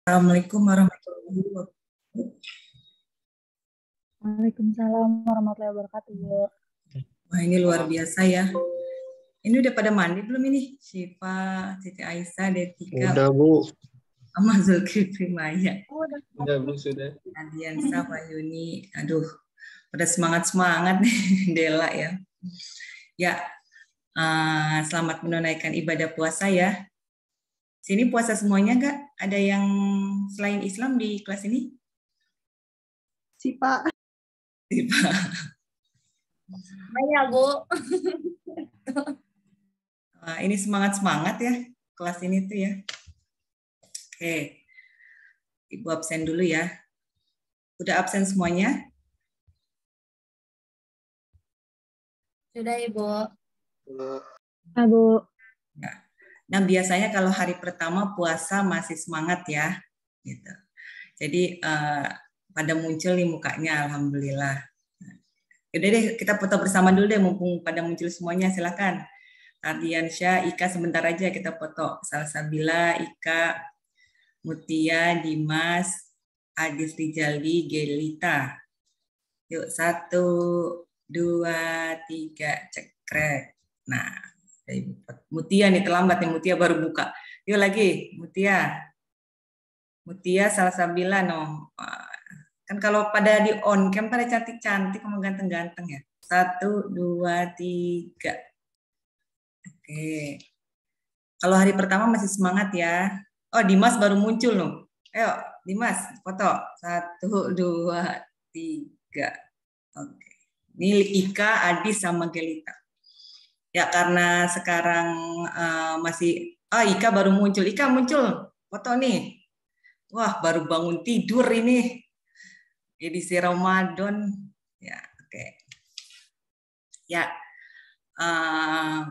Assalamualaikum warahmatullahi wabarakatuh. Waalaikumsalam warahmatullahi wabarakatuh, Bu. Wah, ini luar biasa ya. Ini udah pada mandi belum ini? Syifa, Siti Aisyah, Detika, Udah, Bu. sama Zulkifli Maya. Udah, Bu, sudah. Adiansa, Yuni. Aduh, pada semangat-semangat nih, Dela ya. Ya, selamat menunaikan ibadah puasa ya. Sini puasa semuanya nggak? Ada yang selain Islam di kelas ini? Sipa. Syifa. Iya, Bu. Ini semangat-semangat ya kelas ini tuh ya. Oke. Ibu absen dulu ya. Udah absen semuanya? Sudah, Ibu. Bu. Nah, biasanya kalau hari pertama puasa masih semangat ya. Gitu. Jadi pada muncul nih mukanya, alhamdulillah. Yaudah deh, kita foto bersama dulu deh, mumpung pada muncul semuanya, silakan. Ardiansyah, Ika sebentar aja kita foto. Salsabila, Ika, Mutia, Dimas, Adis Rijaldi, Gelita. Yuk, 1, 2, 3, cekrek. Nah, Mutia nih terlambat nih, Mutia baru buka. Yuk lagi, Mutia. Mutia, Salsabila, no. Kan kalau pada di on cam pada cantik-cantik sama ganteng-ganteng ya. 1, 2, 3. Oke. Kalau hari pertama masih semangat ya. Oh, Dimas baru muncul loh. Ayo, Dimas, foto. 1, 2, 3. Oke. Ini Ika, Adis, sama Gelita. Ya, karena sekarang masih... Ika baru muncul. Ika muncul. Foto nih. Wah, baru bangun tidur ini. Edisi Ramadan. Ya, oke. Ya,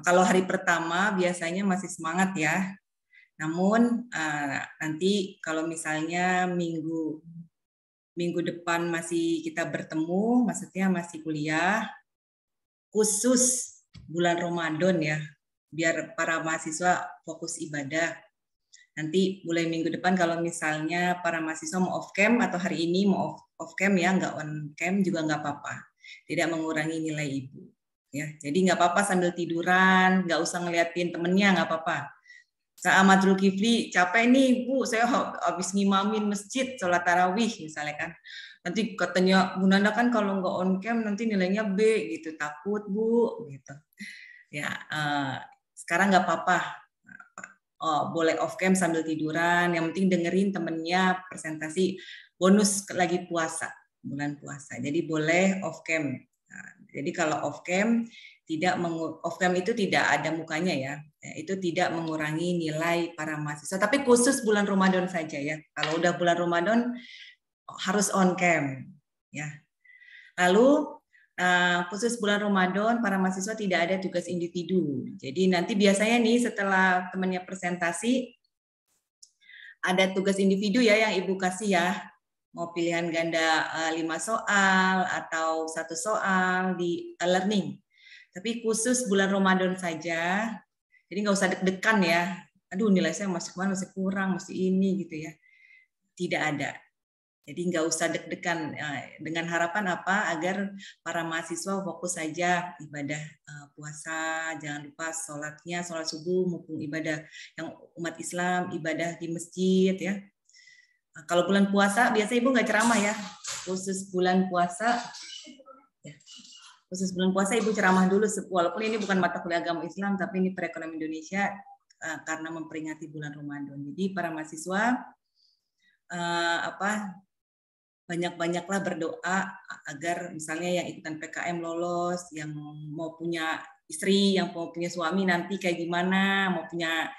kalau hari pertama biasanya masih semangat ya. Namun nanti kalau misalnya minggu depan masih kita bertemu, maksudnya masih kuliah, khusus bulan Ramadan ya, biar para mahasiswa fokus ibadah. Nanti mulai minggu depan kalau misalnya para mahasiswa mau off cam atau hari ini mau off cam ya, nggak on cam juga nggak apa-apa, tidak mengurangi nilai ibu. Ya, jadi nggak apa-apa sambil tiduran, nggak usah ngeliatin temennya, nggak apa-apa. Saya Ahmad Zulkifli, capek nih Bu, saya habis ngimamin masjid, sholat tarawih misalnya kan. Nanti katanya Bu Nanda kan kalau nggak on cam nanti nilainya B gitu, takut Bu gitu. Ya, sekarang nggak apa-apa. Boleh off cam sambil tiduran, yang penting dengerin temennya presentasi bonus lagi puasa, bulan puasa. Jadi boleh off cam. Nah, jadi kalau off cam itu tidak ada mukanya ya. Itu tidak mengurangi nilai para mahasiswa, tapi khusus bulan Ramadan saja ya. Kalau udah bulan Ramadan harus on cam ya. Lalu khusus bulan Ramadan para mahasiswa tidak ada tugas individu. Jadi nanti biasanya nih setelah temannya presentasi ada tugas individu ya yang Ibu kasih ya. Mau pilihan ganda 5 soal atau 1 soal di learning. Tapi khusus bulan Ramadan saja. Jadi nggak usah deg-degan ya. Aduh, nilai saya masih kemana, masih kurang, masih ini gitu ya. Tidak ada. Jadi nggak usah deg-degan. Dengan harapan apa? Agar para mahasiswa fokus saja ibadah puasa. Jangan lupa sholatnya, sholat subuh maupun ibadah yang umat Islam, ibadah di masjid ya. Kalau bulan puasa, biasa Ibu nggak ceramah ya. Khusus bulan puasa, Ibu ceramah dulu. Walaupun ini bukan mata kuliah agama Islam, tapi ini perekonomian Indonesia karena memperingati bulan Ramadan. Jadi para mahasiswa banyak-banyaklah berdoa agar misalnya yang ikutan PKM lolos, yang mau punya istri, yang mau punya suami nanti kayak gimana, mau punya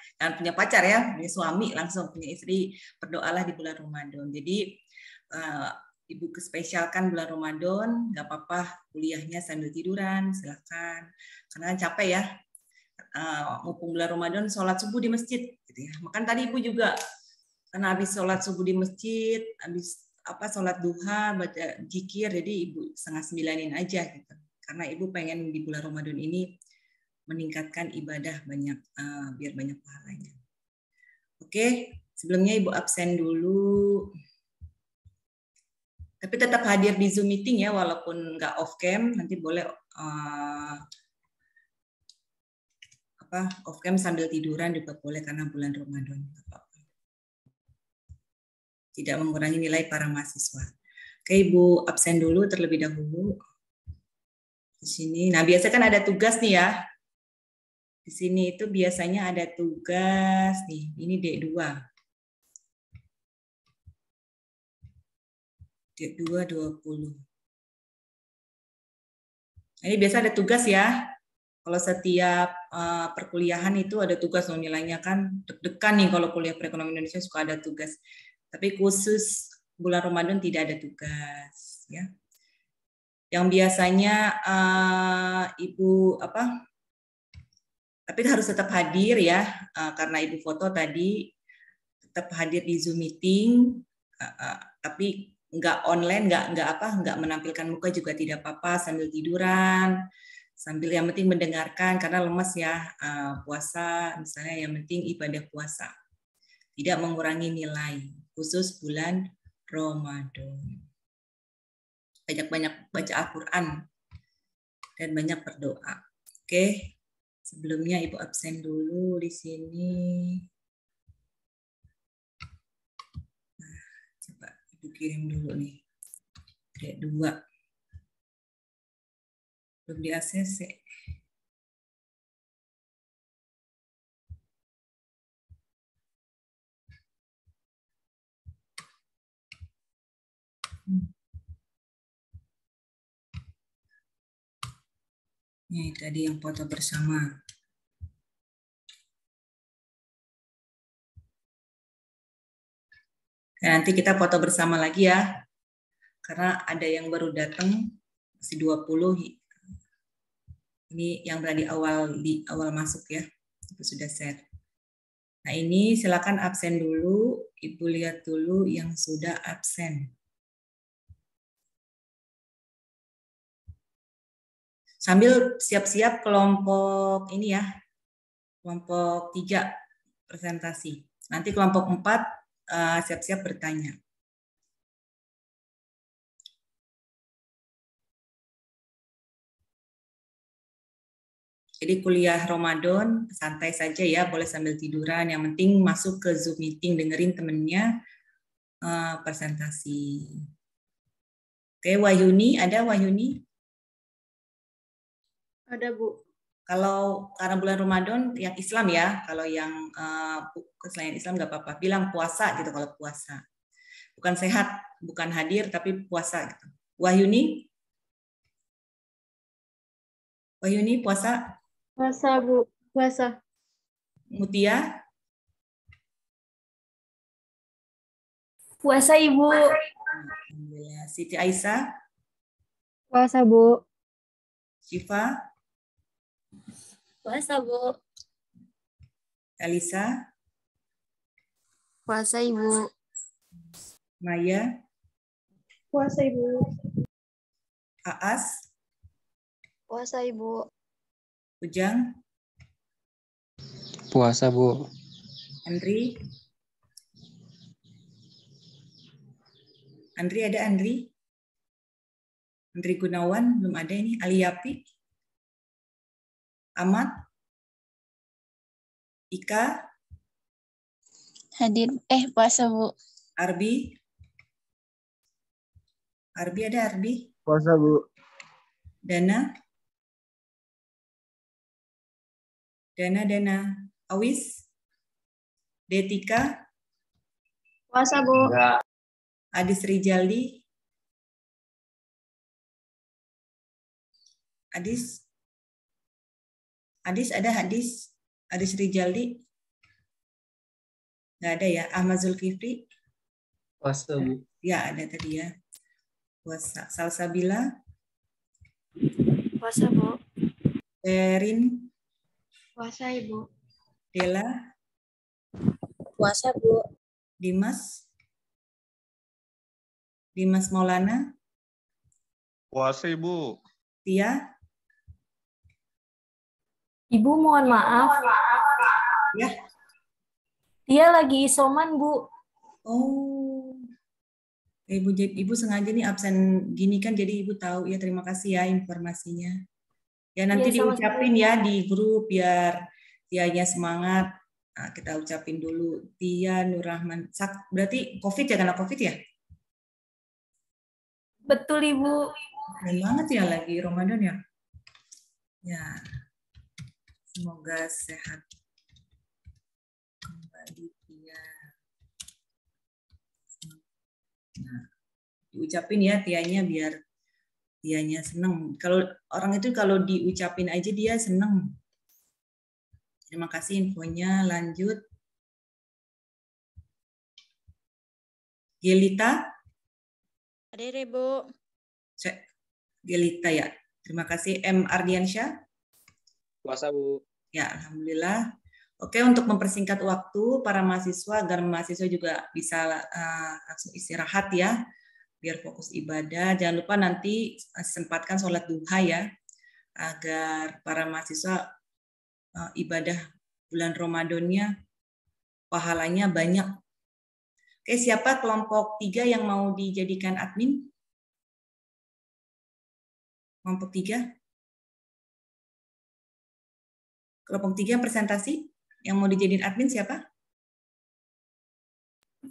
pacar ya, punya suami langsung punya istri, berdoalah di bulan Ramadan. Jadi Ibu spesialkan bulan Ramadan, nggak apa-apa kuliahnya sambil tiduran, silakan. Karena capek ya, mumpung bulan Ramadan sholat subuh di masjid, gitu ya. Makan tadi Ibu juga, karena habis sholat subuh di masjid, habis sholat duha, baca zikir, jadi Ibu 8:30 aja gitu. Karena Ibu pengen di bulan Ramadan ini meningkatkan ibadah banyak, biar banyak pahalanya. Oke, Sebelumnya Ibu absen dulu. Tapi tetap hadir di Zoom meeting ya, walaupun nggak off cam, nanti boleh off cam sambil tiduran juga boleh karena bulan Ramadan. Tidak mengurangi nilai para mahasiswa. Oke, Ibu absen dulu terlebih dahulu. Di sini. Nah, biasa kan ada tugas nih ya. Di sini itu biasanya ada tugas nih. Ini D2. D2 20. Ini biasa ada tugas ya. Kalau setiap perkuliahan itu ada tugas, nilainya kan deg-degan nih kalau kuliah perekonomian Indonesia suka ada tugas. Tapi khusus bulan Ramadan tidak ada tugas ya. Yang biasanya Ibu tapi harus tetap hadir ya, karena Ibu foto tadi tetap hadir di Zoom meeting, tapi nggak online, nggak menampilkan muka juga tidak apa-apa, sambil tiduran, sambil yang penting mendengarkan karena lemas ya, puasa misalnya, yang penting ibadah puasa, tidak mengurangi nilai khusus bulan Ramadan. Banyak-banyak baca Al-Quran dan banyak berdoa. Oke, sebelumnya Ibu absen dulu di sini. Nah, coba Ibu kirim dulu nih. D2. Belum di ACC. Ini tadi yang foto bersama. Nah, nanti kita foto bersama lagi ya. Karena ada yang baru datang, masih 20. Ini yang berada di awal masuk ya. Itu sudah share. Nah, ini silakan absen dulu. Ibu lihat dulu yang sudah absen. Sambil siap-siap kelompok ini ya, kelompok 3 presentasi. Nanti kelompok 4 siap-siap bertanya. Jadi kuliah Ramadan santai saja ya, boleh sambil tiduran. Yang penting masuk ke Zoom meeting, dengerin temennya presentasi. Oke, Wahyuni, ada Wahyuni? Ada, Bu. Kalau karena bulan Ramadan yang Islam ya, kalau yang selain Islam nggak apa-apa. Bilang puasa gitu kalau puasa. Bukan sehat, bukan hadir, tapi puasa gitu. Wahyuni? Wahyuni puasa? Puasa, Bu. Puasa. Mutia? Puasa, Ibu. Alhamdulillah. Siti Aisyah? Puasa, Bu. Syifa? Puasa, Bu. Elisa? Puasa, Ibu. Maya? Puasa, Ibu. Aas? Puasa, Ibu. Ujang? Puasa, Bu. Andri? Andri ada Andri? Andri Gunawan belum ada ini. Aliyapi? Ahmad? Ika? Hadir. Puasa, Bu. Arbi? Arbi ada Arbi? Puasa, Bu. Dana? Dana. Awis? Detika? Puasa, Bu. Enggak. Adis Rijaldi? Adis ada Hadis? Adis Rijaldi? Nggak ada ya. Ahmad Zulkifli? Puasa, Bu. Ya ada tadi ya. Puasa. Salsabila? Puasa, Bu. Erin? Puasa, Ibu. Dela? Puasa, Bu. Dimas? Dimas Maulana? Puasa, Ibu. Tia? Ibu mohon maaf. Ya. Dia lagi isoman, Bu. Oh, Ibu sengaja nih absen gini kan, jadi Ibu tahu ya. Terima kasih ya informasinya. Ya nanti Iya, sama-sama. diucapin ya di grup biar Tianya semangat. Nah, kita ucapin dulu Tia Nurrahman. Berarti COVID ya, karena COVID ya? Betul, Ibu. Keren banget ya lagi Ramadan ya. Ya, semoga sehat kembali Tia. Nah, diucapin ya Tianya biar Tianya seneng. Kalau orang itu kalau diucapin aja dia seneng. Terima kasih infonya. Lanjut. Gelita. Ada Bu. Gelita ya. Terima kasih. M. Ardiansyah. Puasa, Bu. Ya, alhamdulillah. Oke, untuk mempersingkat waktu para mahasiswa agar mahasiswa juga bisa langsung istirahat ya, biar fokus ibadah. Jangan lupa nanti sempatkan sholat duha ya, agar para mahasiswa ibadah bulan Ramadannya pahalanya banyak. Oke, siapa kelompok 3 yang mau dijadikan admin? Kelompok 3? Kelompok 3 presentasi? Yang mau dijadiin admin siapa?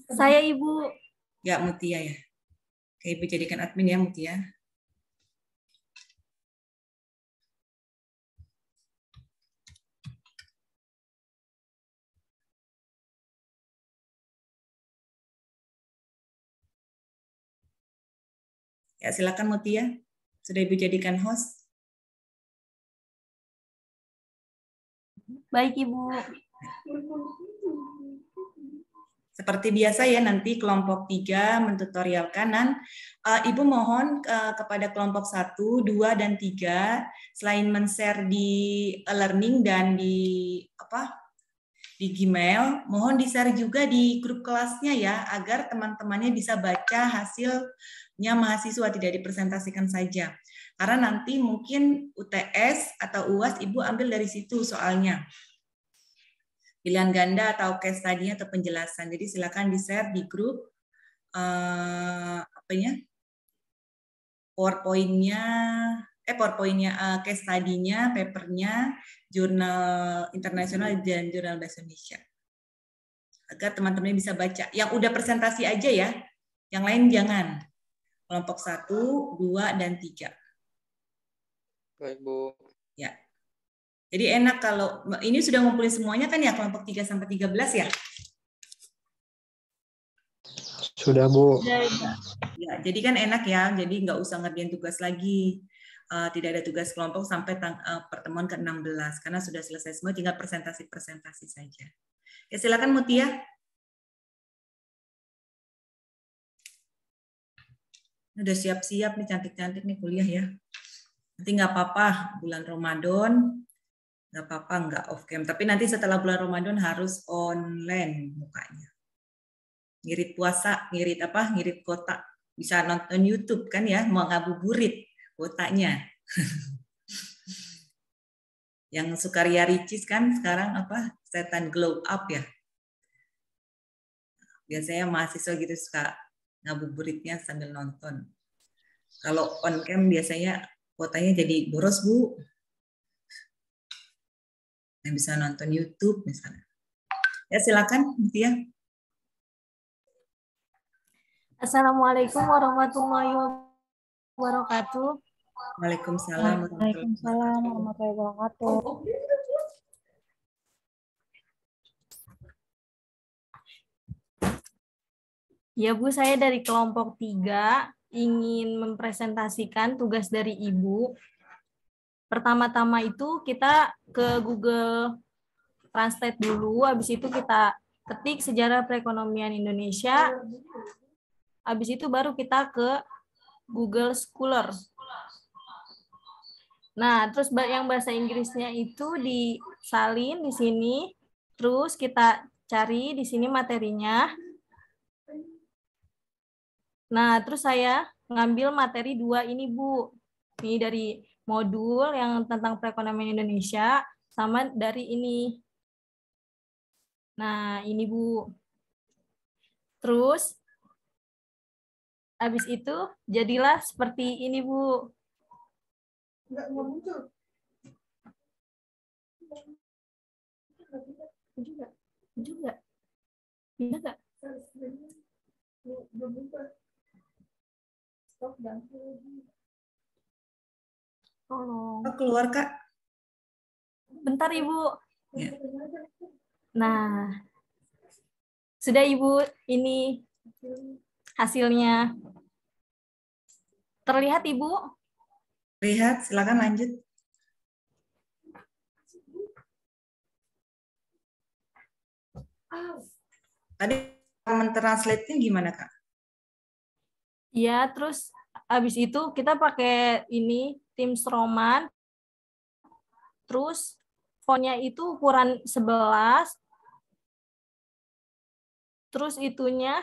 Saya, Ibu. Ya, Mutia ya. Oke, Ibu jadikan admin ya, Mutia. Ya, silakan Mutia. Sudah Ibu jadikan host. Baik, Ibu. Seperti biasa ya, nanti kelompok 3 mentutorial kanan. Ibu mohon kepada kelompok 1, 2, dan 3, selain men-share di e-learning dan di Gmail, mohon di-share juga di grup kelasnya ya, agar teman-temannya bisa baca hasilnya mahasiswa, tidak dipresentasikan saja. Karena nanti mungkin UTS atau UAS Ibu ambil dari situ soalnya. Pilihan ganda atau case study-nya atau penjelasan. Jadi silakan di-share di grup PowerPoint-nya, case study-nya, paper-nya, jurnal internasional dan jurnal bahasa Indonesia. Agar teman-teman bisa baca. Yang udah presentasi aja ya. Yang lain jangan. Kelompok 1, 2, dan 3. Baik, Bu. Ya. Jadi enak kalau ini sudah ngumpulin semuanya kan ya, kelompok 3 sampai 13 ya? Sudah, Bu. Ya, jadi kan enak ya, jadi nggak usah ngerjain tugas lagi. Tidak ada tugas kelompok sampai pertemuan ke-16 karena sudah selesai semua, tinggal presentasi-presentasi saja. Ya, silakan Mutia. Udah siap-siap nih, cantik-cantik nih kuliah ya. Nanti nggak apa-apa bulan Ramadan, nggak apa-apa nggak off cam. Tapi nanti setelah bulan Ramadan harus online mukanya. Ngirit puasa, ngirit kotak. Bisa nonton YouTube kan ya, mau ngabuburit kotaknya. Yang Sukaria Ricis kan sekarang setan glow up ya. Biasanya mahasiswa gitu suka ngabuburitnya sambil nonton. Kalau on cam biasanya kuotanya jadi boros, Bu. Yang bisa nonton YouTube misalnya. Ya silakan, Mutia. Assalamualaikum warahmatullahi wabarakatuh. Waalaikumsalam warahmatullahi wabarakatuh. Ya, Bu, saya dari kelompok 3 ingin mempresentasikan tugas dari Ibu. Pertama-tama itu kita ke Google Translate dulu, habis itu kita ketik sejarah perekonomian Indonesia, habis itu baru kita ke Google Scholar. Nah, terus yang bahasa Inggrisnya itu disalin di sini, terus kita cari di sini materinya. Nah, terus saya ngambil materi 2 ini, Bu. Ini dari modul yang tentang perekonomian Indonesia, sama dari ini. Nah, ini Bu. Terus, habis itu jadilah seperti ini Bu. Enggak mau muncul. Juga. Bisa nggak? Tolong. Oh, keluar Kak. Bentar Ibu. Ya. Nah, sudah Ibu, ini hasilnya. Terlihat Ibu? Lihat, silakan lanjut. Tadi mentranslate-nya gimana Kak? Ya, terus habis itu kita pakai ini Teams Roman. Terus fontnya itu ukuran 11. Terus itunya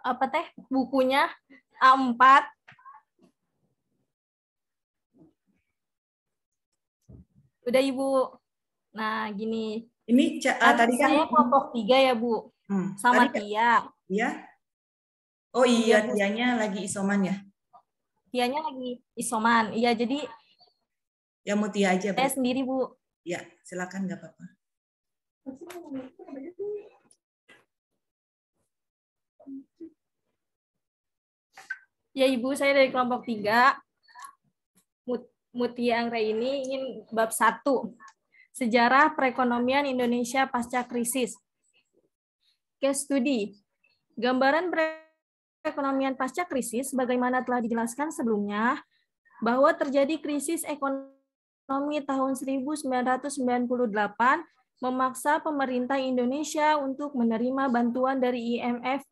apa teh? Bukunya A4. Udah Ibu. Nah, gini. Ini tadi kan saya kelompok 3 ya Bu. Sama tadi, Tia. Iya. Oh iya, Iya, Bu. Tianya lagi isoman ya? Tianya lagi isoman. Iya, jadi Ya mau Tia aja, Bu. saya sendiri, Bu. Ya, silakan nggak apa-apa. Ya Ibu, saya dari kelompok 3. Mutia Anggraini ingin bab 1. Sejarah perekonomian Indonesia pasca krisis. Case study. Gambaran perekonomian pasca krisis bagaimana telah dijelaskan sebelumnya bahwa terjadi krisis ekonomi tahun 1998 memaksa pemerintah Indonesia untuk menerima bantuan dari IMF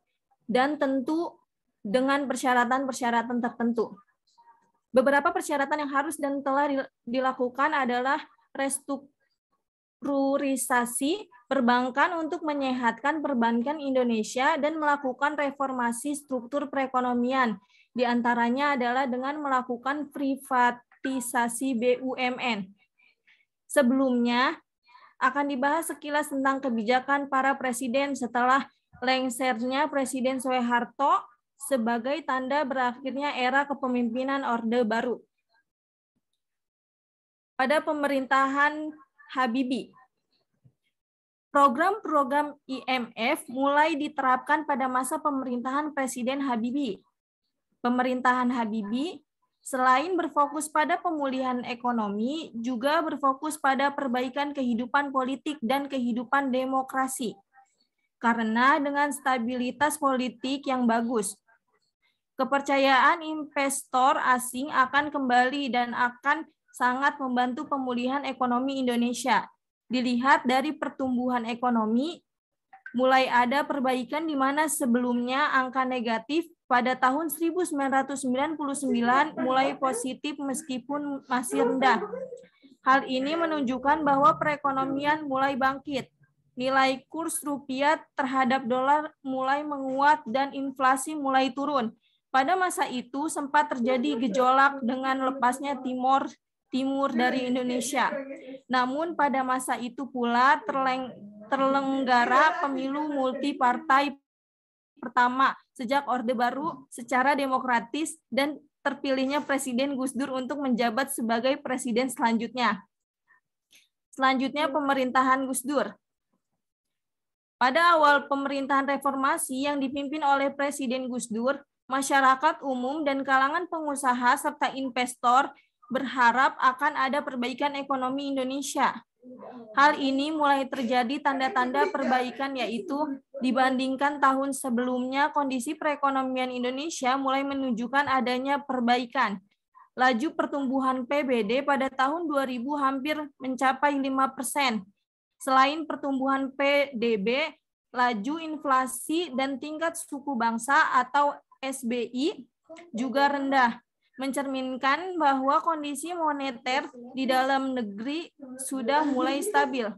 dan tentu dengan persyaratan-persyaratan tertentu. Beberapa persyaratan yang harus dan telah dilakukan adalah restrukturisasi perbankan untuk menyehatkan perbankan Indonesia dan melakukan reformasi struktur perekonomian. Di antaranya adalah dengan melakukan privatisasi BUMN. Sebelumnya, akan dibahas sekilas tentang kebijakan para presiden setelah lengsernya Presiden Soeharto sebagai tanda berakhirnya era kepemimpinan Orde Baru. Pada pemerintahan Habibie, program-program IMF mulai diterapkan pada masa pemerintahan Presiden Habibie. Pemerintahan Habibie selain berfokus pada pemulihan ekonomi, juga berfokus pada perbaikan kehidupan politik dan kehidupan demokrasi. Karena dengan stabilitas politik yang bagus, kepercayaan investor asing akan kembali dan akan sangat membantu pemulihan ekonomi Indonesia. Dilihat dari pertumbuhan ekonomi, mulai ada perbaikan di mana sebelumnya angka negatif pada tahun 1999 mulai positif meskipun masih rendah. Hal ini menunjukkan bahwa perekonomian mulai bangkit. Nilai kurs rupiah terhadap dolar mulai menguat dan inflasi mulai turun. Pada masa itu sempat terjadi gejolak dengan lepasnya Timur dari Indonesia. Namun pada masa itu pula terlenggara pemilu multipartai pertama sejak Orde Baru secara demokratis dan terpilihnya Presiden Gus Dur untuk menjabat sebagai presiden selanjutnya. Selanjutnya pemerintahan Gus Dur. Pada awal pemerintahan reformasi yang dipimpin oleh Presiden Gus Dur, masyarakat umum dan kalangan pengusaha serta investor berharap akan ada perbaikan ekonomi Indonesia. Hal ini mulai terjadi tanda-tanda perbaikan, yaitu dibandingkan tahun sebelumnya kondisi perekonomian Indonesia mulai menunjukkan adanya perbaikan. Laju pertumbuhan PBD pada tahun 2000 hampir mencapai 5%. Selain pertumbuhan PDB, laju inflasi dan tingkat suku bangsa atau SBI juga rendah, mencerminkan bahwa kondisi moneter di dalam negeri sudah mulai stabil.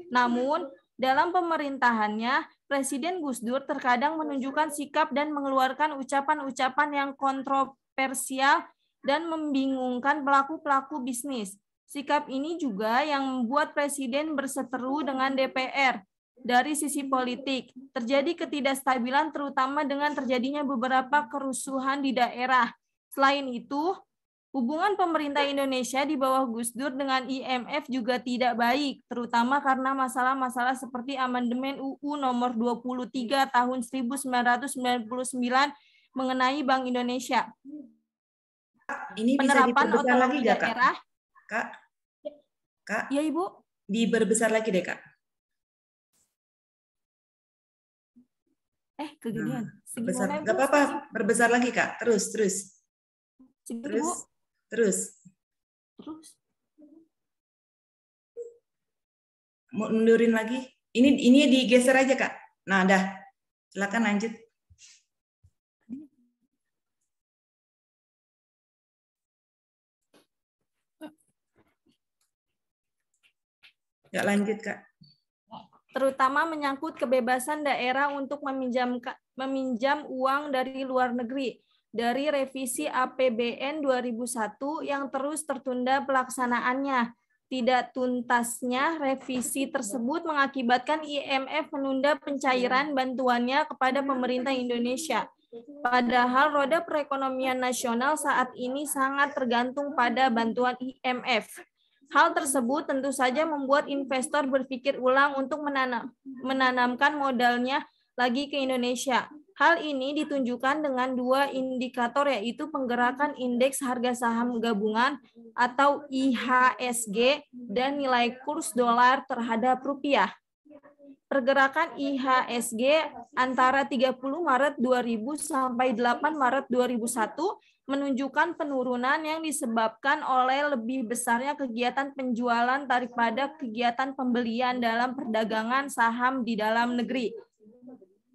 Namun, dalam pemerintahannya, Presiden Gus Dur terkadang menunjukkan sikap dan mengeluarkan ucapan-ucapan yang kontroversial dan membingungkan pelaku-pelaku bisnis. Sikap ini juga yang membuat Presiden berseteru dengan DPR. dari sisi politik. Terjadi ketidakstabilan terutama dengan terjadinya beberapa kerusuhan di daerah. Selain itu, hubungan pemerintah Indonesia di bawah Gus Dur dengan IMF juga tidak baik, terutama karena masalah-masalah seperti amandemen UU nomor 23 tahun 1999 mengenai Bank Indonesia. Ini bisa Penerapan diperbesar lagi otonomi nggak, Kak? daerah. Kak, Ya, Ibu. diperbesar lagi deh, Kak. Kegedean. Besar, Segimana, nggak Ibu? apa-apa, perbesar lagi, Kak. Terus. Segini, Terus. Bu. Terus. Mau mundurin lagi? Ini digeser aja, Kak. Nah, dah. Silakan lanjut. Nggak lanjut, Kak. Terutama menyangkut kebebasan daerah untuk meminjam uang dari luar negeri. Dari revisi APBN 2001 yang terus tertunda pelaksanaannya. Tidak tuntasnya revisi tersebut mengakibatkan IMF menunda pencairan bantuannya kepada pemerintah Indonesia. Padahal roda perekonomian nasional saat ini sangat tergantung pada bantuan IMF. Hal tersebut tentu saja membuat investor berpikir ulang untuk menanamkan modalnya lagi ke Indonesia. Hal ini ditunjukkan dengan dua indikator, yaitu penggerakan indeks harga saham gabungan atau IHSG dan nilai kurs dolar terhadap rupiah. Pergerakan IHSG antara 30 Maret 2000 sampai 8 Maret 2001 menunjukkan penurunan yang disebabkan oleh lebih besarnya kegiatan penjualan daripada kegiatan pembelian dalam perdagangan saham di dalam negeri.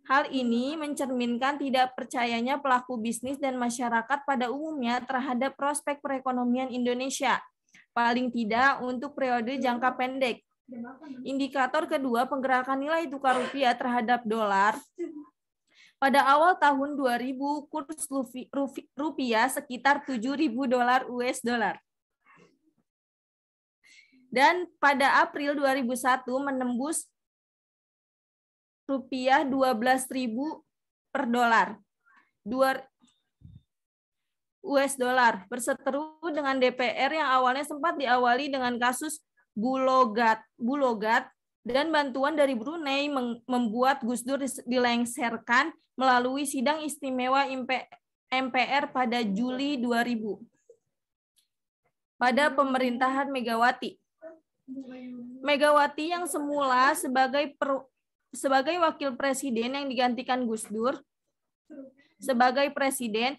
Hal ini mencerminkan tidak percayanya pelaku bisnis dan masyarakat pada umumnya terhadap prospek perekonomian Indonesia, paling tidak untuk periode jangka pendek. Indikator kedua, penggerakan nilai tukar rupiah terhadap dolar. Pada awal tahun 2000, kurs rupiah sekitar 7.000 dolar US dollar. Dan pada April 2001 menembus rupiah 12.000 per dolar. US dollar, berseteru dengan DPR yang awalnya sempat diawali dengan kasus Bulogat dan bantuan dari Brunei membuat Gus Dur dilengsarkan melalui sidang istimewa MPR pada Juli 2000 pada pemerintahan Megawati. Megawati yang semula sebagai wakil presiden yang digantikan Gus Dur sebagai presiden,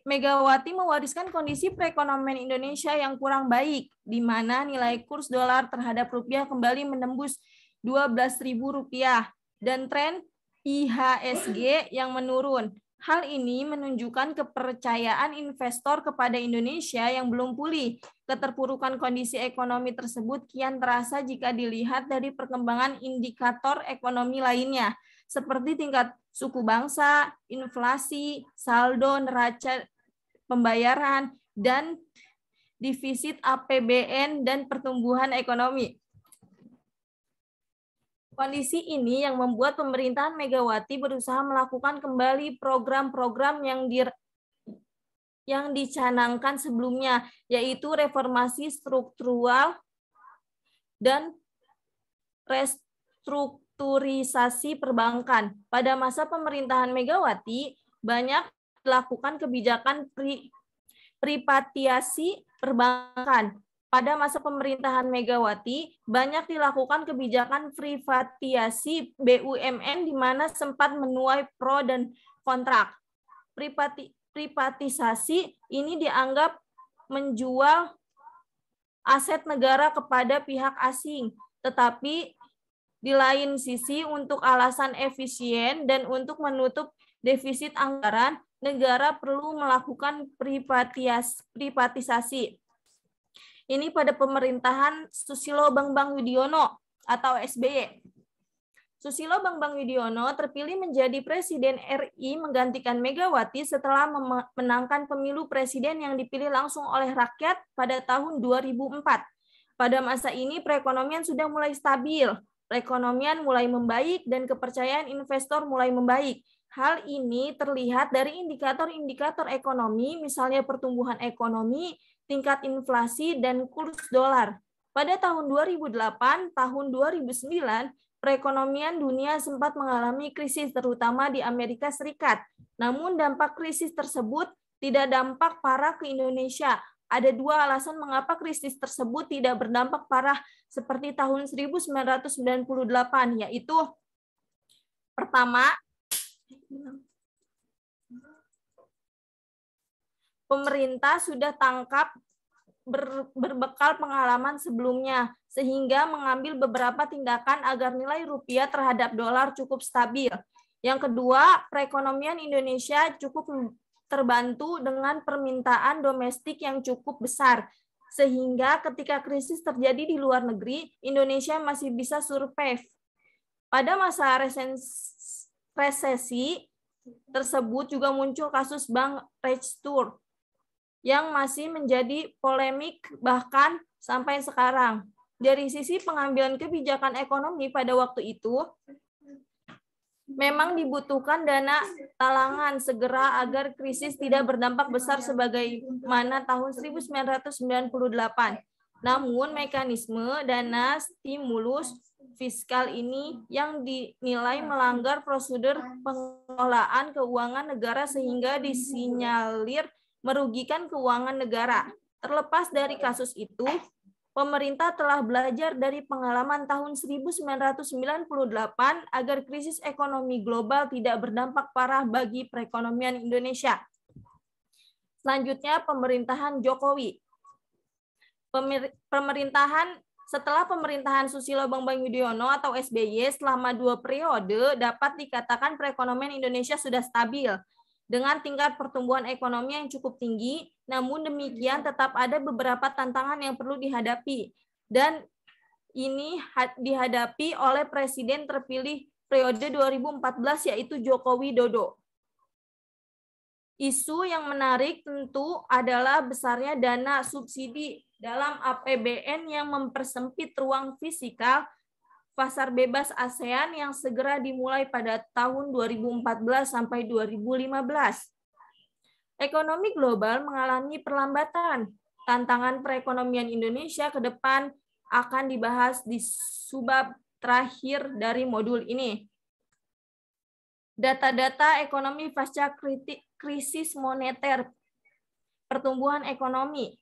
Megawati mewariskan kondisi perekonomian Indonesia yang kurang baik, di mana nilai kurs dolar terhadap rupiah kembali menembus 12.000 rupiah dan tren IHSG yang menurun. Hal ini menunjukkan kepercayaan investor kepada Indonesia yang belum pulih. Keterpurukan kondisi ekonomi tersebut kian terasa jika dilihat dari perkembangan indikator ekonomi lainnya, seperti tingkat suku bangsa, inflasi, saldo neraca pembayaran, dan defisit APBN dan pertumbuhan ekonomi. Kondisi ini yang membuat pemerintahan Megawati berusaha melakukan kembali program-program yang dicanangkan sebelumnya, yaitu reformasi struktural dan restrukturisasi perbankan. Pada masa pemerintahan Megawati, banyak dilakukan kebijakan privatiasi perbankan. Pada masa pemerintahan Megawati, banyak dilakukan kebijakan privatisasi BUMN di mana sempat menuai pro dan kontra. Privatisasi ini dianggap menjual aset negara kepada pihak asing, tetapi di lain sisi untuk alasan efisien dan untuk menutup defisit anggaran, negara perlu melakukan privatisasi. Ini pada pemerintahan Susilo Bambang Yudhoyono atau SBY. Susilo Bambang Yudhoyono terpilih menjadi Presiden RI menggantikan Megawati setelah memenangkan pemilu presiden yang dipilih langsung oleh rakyat pada tahun 2004. Pada masa ini perekonomian sudah mulai stabil. perekonomian mulai membaik dan kepercayaan investor mulai membaik. Hal ini terlihat dari indikator-indikator ekonomi, misalnya pertumbuhan ekonomi, tingkat inflasi, dan kurs dolar. Pada tahun 2008, tahun 2009, perekonomian dunia sempat mengalami krisis, terutama di Amerika Serikat. Namun dampak krisis tersebut tidak dampak parah ke Indonesia. Ada dua alasan mengapa krisis tersebut tidak berdampak parah seperti tahun 1998, yaitu pertama, pemerintah sudah tangkap berbekal pengalaman sebelumnya, sehingga mengambil beberapa tindakan agar nilai rupiah terhadap dolar cukup stabil. Yang kedua, perekonomian Indonesia cukup terbantu dengan permintaan domestik yang cukup besar, sehingga ketika krisis terjadi di luar negeri, Indonesia masih bisa survive. Pada masa resesi tersebut juga muncul kasus Bank Reichstur yang masih menjadi polemik bahkan sampai sekarang. Dari sisi pengambilan kebijakan ekonomi pada waktu itu, memang dibutuhkan dana talangan segera agar krisis tidak berdampak besar sebagaimana tahun 1998. Namun mekanisme dana stimulus fiskal ini yang dinilai melanggar prosedur pengelolaan keuangan negara sehingga disinyalir merugikan keuangan negara. Terlepas dari kasus itu, pemerintah telah belajar dari pengalaman tahun 1998 agar krisis ekonomi global tidak berdampak parah bagi perekonomian Indonesia. Selanjutnya, pemerintahan Jokowi. Setelah pemerintahan Susilo Bambang Yudhoyono atau SBY selama 2 periode, dapat dikatakan perekonomian Indonesia sudah stabil dengan tingkat pertumbuhan ekonomi yang cukup tinggi. Namun demikian tetap ada beberapa tantangan yang perlu dihadapi, dan ini dihadapi oleh Presiden terpilih periode 2014 yaitu Joko Widodo. Isu yang menarik tentu adalah besarnya dana subsidi dalam APBN yang mempersempit ruang fiskal pasar bebas ASEAN yang segera dimulai pada tahun 2014 sampai 2015. Ekonomi global mengalami perlambatan. Tantangan perekonomian Indonesia ke depan akan dibahas di subbab terakhir dari modul ini. Data-data ekonomi pasca krisis moneter, pertumbuhan ekonomi.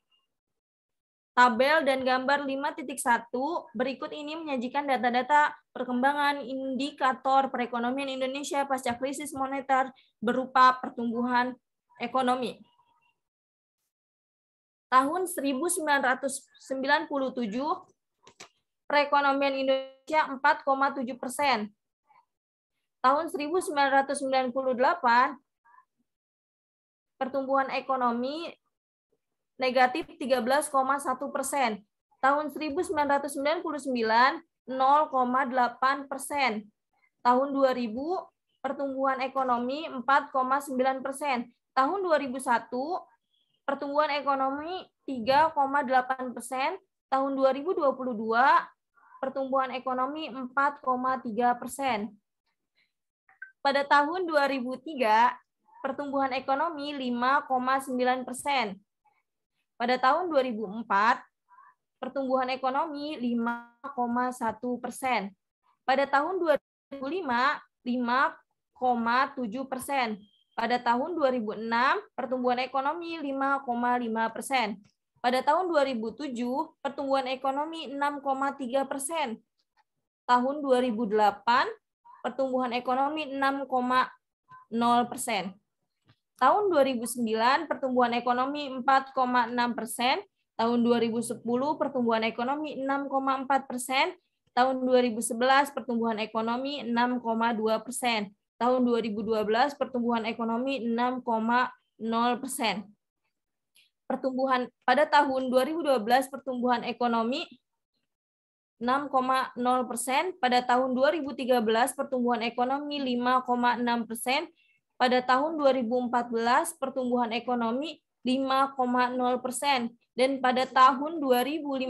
Tabel dan gambar 5.1 berikut ini menyajikan data-data perkembangan indikator perekonomian Indonesia pasca krisis moneter berupa pertumbuhan ekonomi. Tahun 1997, perekonomian Indonesia 4,7%. Tahun 1998, pertumbuhan ekonomi negatif 13,1%. Tahun 1999, 0,8%. Tahun 2000, pertumbuhan ekonomi 4,9%. Tahun 2001, pertumbuhan ekonomi 3,8%. Tahun 2022, pertumbuhan ekonomi 4,3%. Pada tahun 2003, pertumbuhan ekonomi 5,9%. Pada tahun 2004, pertumbuhan ekonomi 5,1%. Pada tahun 2005, 5,7%. Pada tahun 2006, pertumbuhan ekonomi 5,5%. Pada tahun 2007, pertumbuhan ekonomi 6,3%. Tahun 2008, pertumbuhan ekonomi 6,0%. Tahun 2009, pertumbuhan ekonomi 4,6%. Tahun 2010, pertumbuhan ekonomi 6,4%. Tahun 2011, pertumbuhan ekonomi 6,2%. Tahun 2012, pertumbuhan ekonomi 6,0%. Pertumbuhan pada tahun 2012, pertumbuhan ekonomi 6,0%. Pada tahun 2013, pertumbuhan ekonomi 5,6%. Pada tahun 2014, pertumbuhan ekonomi 5,0%. Dan pada tahun 2015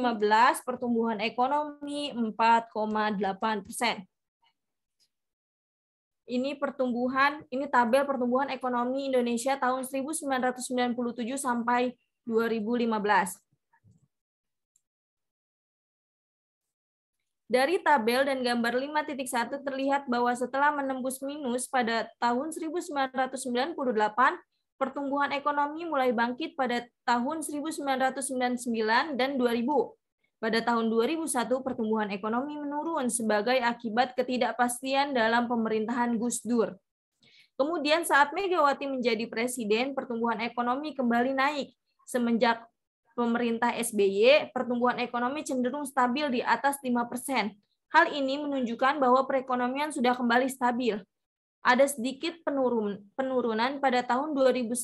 pertumbuhan ekonomi 4,8%. Ini tabel pertumbuhan ekonomi Indonesia tahun 1997 sampai 2015. Dari tabel dan gambar 5.1 terlihat bahwa setelah menembus minus pada tahun 1998, pertumbuhan ekonomi mulai bangkit pada tahun 1999 dan 2000. Pada tahun 2001, pertumbuhan ekonomi menurun sebagai akibat ketidakpastian dalam pemerintahan Gus Dur. Kemudian saat Megawati menjadi presiden, pertumbuhan ekonomi kembali naik. Semenjak pemerintah SBY, pertumbuhan ekonomi cenderung stabil di atas 5%. Hal ini menunjukkan bahwa perekonomian sudah kembali stabil. Ada sedikit penurunan pada tahun 2009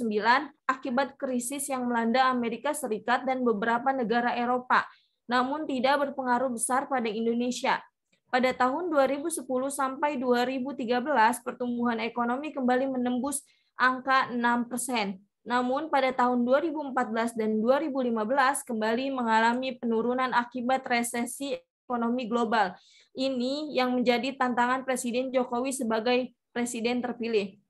akibat krisis yang melanda Amerika Serikat dan beberapa negara Eropa, namun tidak berpengaruh besar pada Indonesia. Pada tahun 2010 sampai 2013, pertumbuhan ekonomi kembali menembus angka 6%. Namun pada tahun 2014 dan 2015 kembali mengalami penurunan akibat resesi ekonomi global. Ini yang menjadi tantangan Presiden Jokowi sebagai presiden terpilih.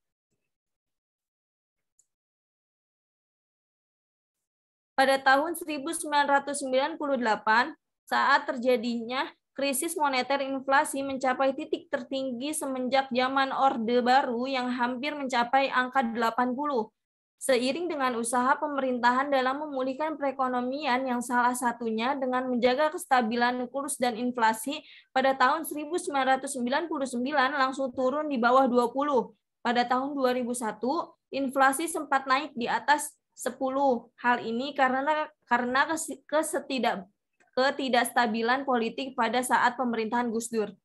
Pada tahun 1998, saat terjadinya krisis moneter, inflasi mencapai titik tertinggi semenjak zaman Orde Baru yang hampir mencapai angka 80. Seiring dengan usaha pemerintahan dalam memulihkan perekonomian yang salah satunya dengan menjaga kestabilan kurs dan inflasi, pada tahun 1999 langsung turun di bawah 20. Pada tahun 2001, inflasi sempat naik di atas 10. Hal ini karena ketidakstabilan politik pada saat pemerintahan Gus Dur.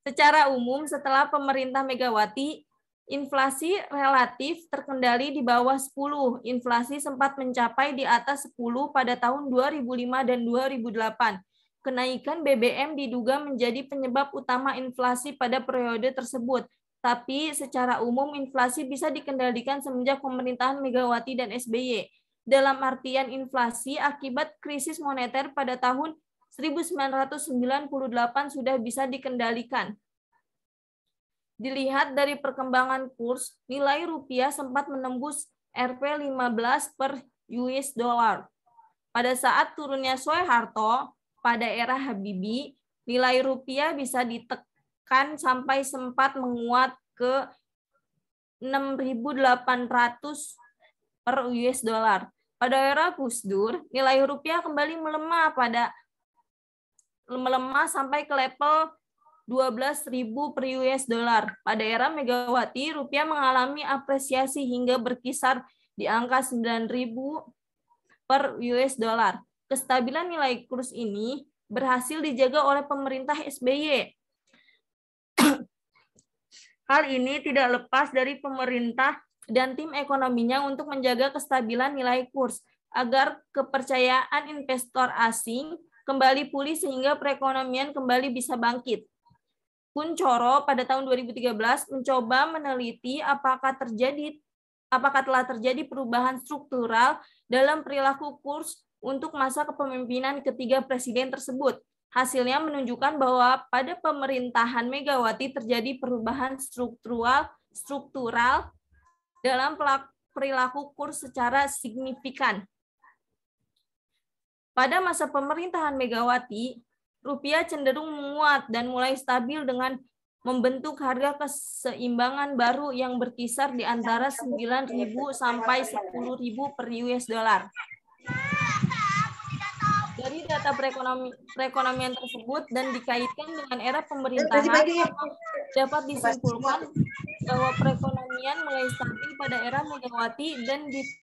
Secara umum, setelah pemerintah Megawati, inflasi relatif terkendali di bawah 10. Inflasi sempat mencapai di atas 10 pada tahun 2005 dan 2008. Kenaikan BBM diduga menjadi penyebab utama inflasi pada periode tersebut. Tapi secara umum inflasi bisa dikendalikan semenjak pemerintahan Megawati dan SBY. Dalam artian inflasi akibat krisis moneter pada tahun 1998 sudah bisa dikendalikan. Dilihat dari perkembangan kurs, nilai rupiah sempat menembus Rp15 per US dollar. Pada saat turunnya Soeharto, pada era Habibie, nilai rupiah bisa ditekan sampai sempat menguat ke 6.800 per US dollar. Pada era Gus Dur, nilai rupiah kembali melemah sampai ke level 12.000 per US dollar. Pada era Megawati, rupiah mengalami apresiasi hingga berkisar di angka 9.000 per US dollar. Kestabilan nilai kurs ini berhasil dijaga oleh pemerintah SBY. Hal ini tidak lepas dari pemerintah dan tim ekonominya untuk menjaga kestabilan nilai kurs agar kepercayaan investor asing kembali pulih sehingga perekonomian kembali bisa bangkit. Kuncoro pada tahun 2013 mencoba meneliti apakah telah terjadi perubahan struktural dalam perilaku kurs untuk masa kepemimpinan ketiga presiden tersebut. Hasilnya menunjukkan bahwa pada pemerintahan Megawati terjadi perubahan struktural dalam perilaku kurs secara signifikan. Pada masa pemerintahan Megawati, rupiah cenderung menguat dan mulai stabil dengan membentuk harga keseimbangan baru yang berkisar di antara 9.000 sampai 10.000 per US dollar. Dari data perekonomian tersebut dan dikaitkan dengan era pemerintahan, dapat disimpulkan bahwa perekonomian mulai stabil pada era Megawati dan